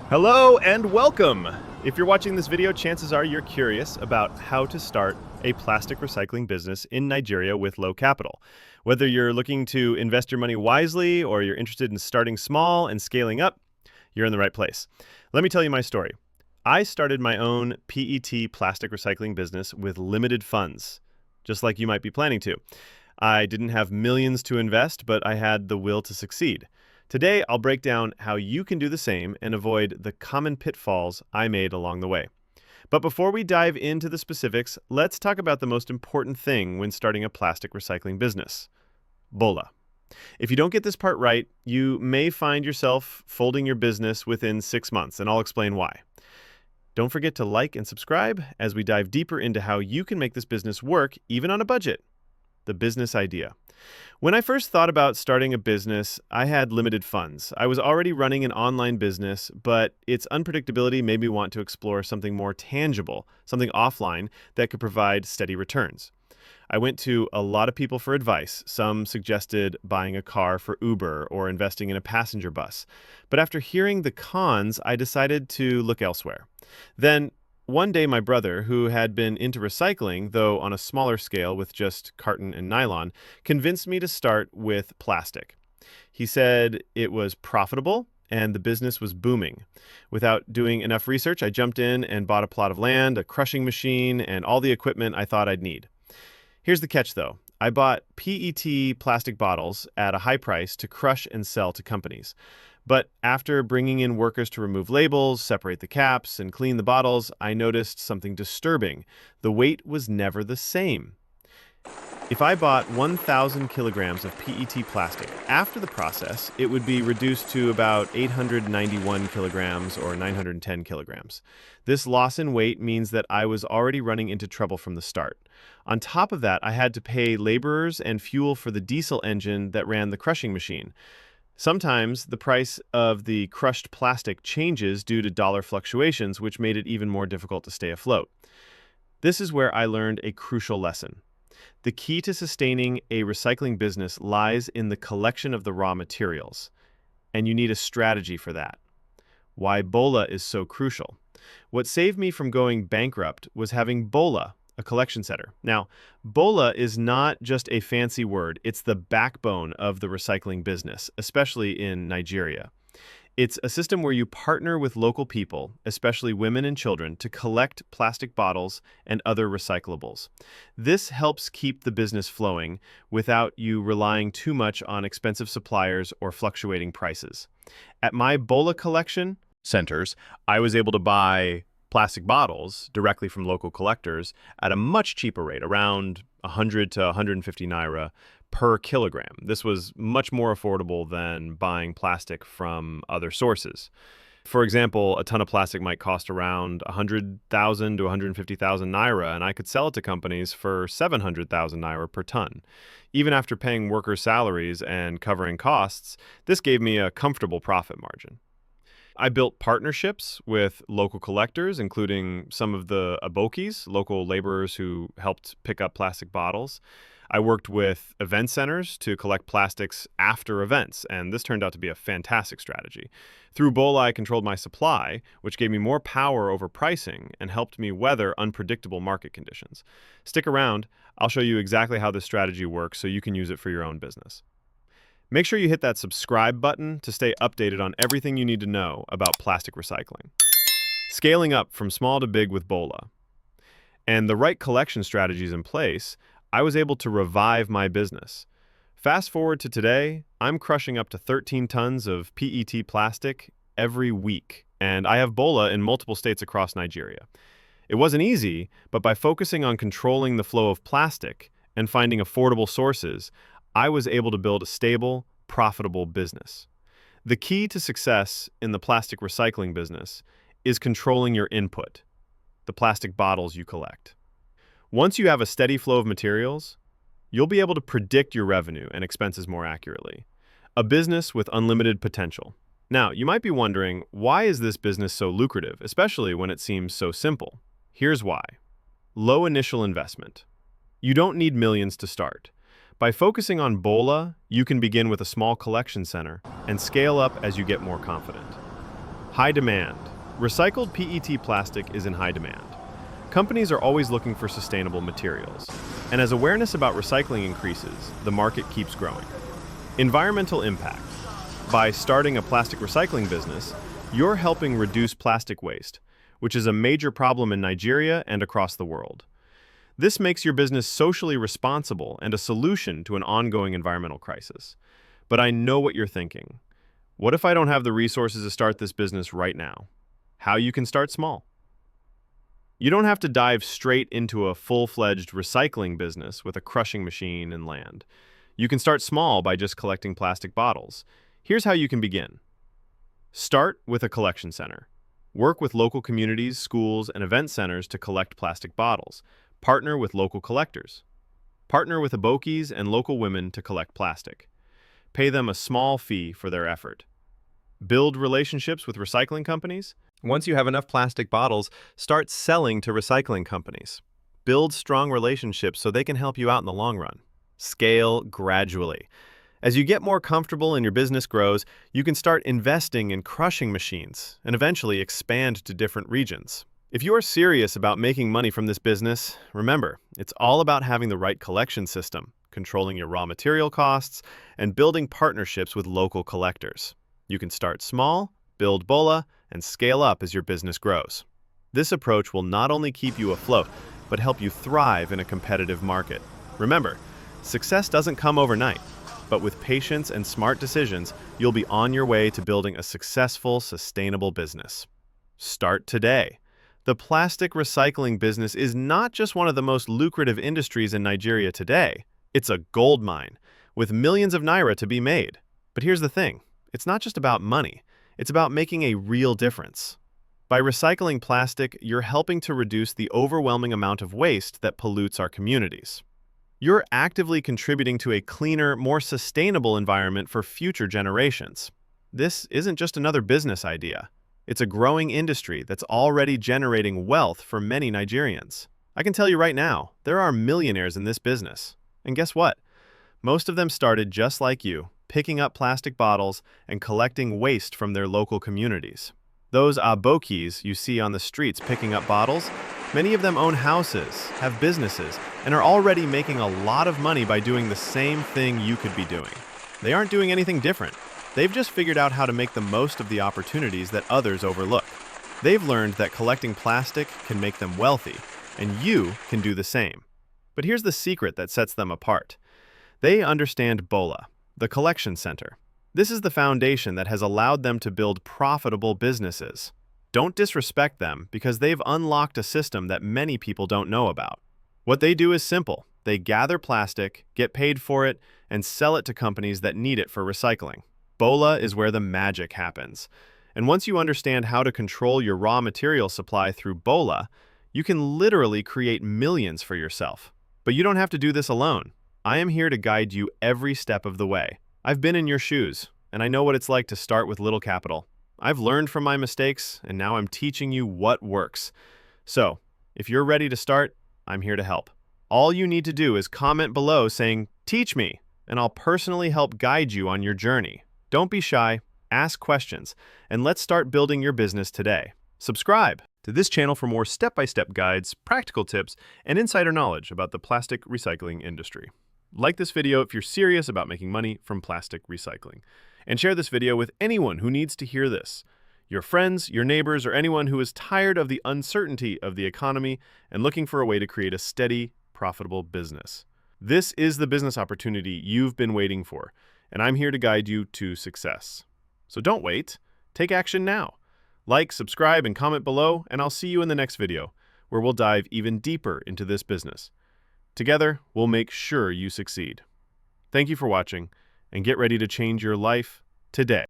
Hello and welcome! If you're watching this video, chances are you're curious about how to start a plastic recycling business in Nigeria with low capital. Whether you're looking to invest your money wisely or you're interested in starting small and scaling up, you're in the right place. Let me tell you my story. I started my own PET plastic recycling business with limited funds, just like you might be planning to. I didn't have millions to invest, but I had the will to succeed. Today, I'll break down how you can do the same and avoid the common pitfalls I made along the way. But before we dive into the specifics, let's talk about the most important thing when starting a plastic recycling business: Bola. If you don't get this part right, you may find yourself folding your business within 6 months, and I'll explain why. Don't forget to like and subscribe as we dive deeper into how you can make this business work, even on a budget. The business idea. When I first thought about starting a business, I had limited funds. I was already running an online business, but its unpredictability made me want to explore something more tangible, something offline that could provide steady returns. I went to a lot of people for advice. Some suggested buying a car for Uber or investing in a passenger bus. But after hearing the cons, I decided to look elsewhere. Then, one day, my brother, who had been into recycling, though on a smaller scale with just carton and nylon, convinced me to start with plastic. He said it was profitable and the business was booming. Without doing enough research, I jumped in and bought a plot of land, a crushing machine, and all the equipment I thought I'd need. Here's the catch, though. I bought PET plastic bottles at a high price to crush and sell to companies. But after bringing in workers to remove labels, separate the caps, and clean the bottles, I noticed something disturbing. The weight was never the same. If I bought 1,000 kilograms of PET plastic, after the process, it would be reduced to about 891 kilograms or 910 kilograms. This loss in weight means that I was already running into trouble from the start. On top of that, I had to pay laborers and fuel for the diesel engine that ran the crushing machine. Sometimes the price of the crushed plastic changes due to dollar fluctuations, which made it even more difficult to stay afloat. This is where I learned a crucial lesson. The key to sustaining a recycling business lies in the collection of the raw materials, and you need a strategy for that. Why Bola is so crucial. What saved me from going bankrupt was having Bola, a collection center. Now, Bola is not just a fancy word, it's the backbone of the recycling business, especially in Nigeria. It's a system where you partner with local people, especially women and children, to collect plastic bottles and other recyclables. This helps keep the business flowing without you relying too much on expensive suppliers or fluctuating prices. At my Bola collection centers, I was able to buy plastic bottles directly from local collectors at a much cheaper rate, around 100 to 150 naira per kilogram. This was much more affordable than buying plastic from other sources. For example, a ton of plastic might cost around 100,000 to 150,000 naira, and I could sell it to companies for 700,000 naira per ton. Even after paying workers' salaries and covering costs, this gave me a comfortable profit margin. I built partnerships with local collectors, including some of the abokis, local laborers who helped pick up plastic bottles. I worked with event centers to collect plastics after events, and this turned out to be a fantastic strategy. Through Bola, I controlled my supply, which gave me more power over pricing and helped me weather unpredictable market conditions. Stick around. I'll show you exactly how this strategy works so you can use it for your own business. Make sure you hit that subscribe button to stay updated on everything you need to know about plastic recycling. Scaling up from small to big with Bola. And the right collection strategies in place, I was able to revive my business. Fast forward to today, I'm crushing up to 13 tons of PET plastic every week, and I have Bola in multiple states across Nigeria. It wasn't easy, but by focusing on controlling the flow of plastic and finding affordable sources, I was able to build a stable, profitable business. The key to success in the plastic recycling business is controlling your input, the plastic bottles you collect. Once you have a steady flow of materials, you'll be able to predict your revenue and expenses more accurately. A business with unlimited potential. Now, you might be wondering, why is this business so lucrative, especially when it seems so simple? Here's why. Low initial investment. You don't need millions to start. By focusing on Bola, you can begin with a small collection center and scale up as you get more confident. High demand. Recycled PET plastic is in high demand. Companies are always looking for sustainable materials. And as awareness about recycling increases, the market keeps growing. Environmental impact. By starting a plastic recycling business, you're helping reduce plastic waste, which is a major problem in Nigeria and across the world. This makes your business socially responsible and a solution to an ongoing environmental crisis. But I know what you're thinking. What if I don't have the resources to start this business right now? How you can start small. You don't have to dive straight into a full-fledged recycling business with a crushing machine and land. You can start small by just collecting plastic bottles. Here's how you can begin. Start with a collection center. Work with local communities, schools, and event centers to collect plastic bottles. Partner with local collectors. Partner with abokis and local women to collect plastic. Pay them a small fee for their effort. Build relationships with recycling companies. Once you have enough plastic bottles, start selling to recycling companies. Build strong relationships so they can help you out in the long run. Scale gradually. As you get more comfortable and your business grows, you can start investing in crushing machines and eventually expand to different regions. If you are serious about making money from this business, remember, it's all about having the right collection system, controlling your raw material costs, and building partnerships with local collectors. You can start small, build Bola, and scale up as your business grows. This approach will not only keep you afloat, but help you thrive in a competitive market. Remember, success doesn't come overnight, but with patience and smart decisions, you'll be on your way to building a successful, sustainable business. Start today. The plastic recycling business is not just one of the most lucrative industries in Nigeria today. It's a gold mine, with millions of naira to be made. But here's the thing. It's not just about money. It's about making a real difference. By recycling plastic, you're helping to reduce the overwhelming amount of waste that pollutes our communities. You're actively contributing to a cleaner, more sustainable environment for future generations. This isn't just another business idea. It's a growing industry that's already generating wealth for many Nigerians. I can tell you right now, there are millionaires in this business. And guess what? Most of them started just like you, picking up plastic bottles and collecting waste from their local communities. Those abokis you see on the streets picking up bottles, many of them own houses, have businesses, and are already making a lot of money by doing the same thing you could be doing. They aren't doing anything different. They've just figured out how to make the most of the opportunities that others overlook. They've learned that collecting plastic can make them wealthy, and you can do the same. But here's the secret that sets them apart. They understand Bola, the collection center. This is the foundation that has allowed them to build profitable businesses. Don't disrespect them because they've unlocked a system that many people don't know about. What they do is simple. They gather plastic, get paid for it, and sell it to companies that need it for recycling. Bola is where the magic happens. And once you understand how to control your raw material supply through Bola, you can literally create millions for yourself. But you don't have to do this alone. I am here to guide you every step of the way. I've been in your shoes, and I know what it's like to start with little capital. I've learned from my mistakes, and now I'm teaching you what works. So, if you're ready to start, I'm here to help. All you need to do is comment below saying, "Teach me," and I'll personally help guide you on your journey. Don't be shy, ask questions, and let's start building your business today. Subscribe to this channel for more step-by-step guides, practical tips, and insider knowledge about the plastic recycling industry. Like this video if you're serious about making money from plastic recycling. And share this video with anyone who needs to hear this. Your friends, your neighbors, or anyone who is tired of the uncertainty of the economy and looking for a way to create a steady, profitable business. This is the business opportunity you've been waiting for, and I'm here to guide you to success. So don't wait. Take action now. Like, subscribe, and comment below, and I'll see you in the next video, where we'll dive even deeper into this business. Together, we'll make sure you succeed. Thank you for watching, and get ready to change your life today.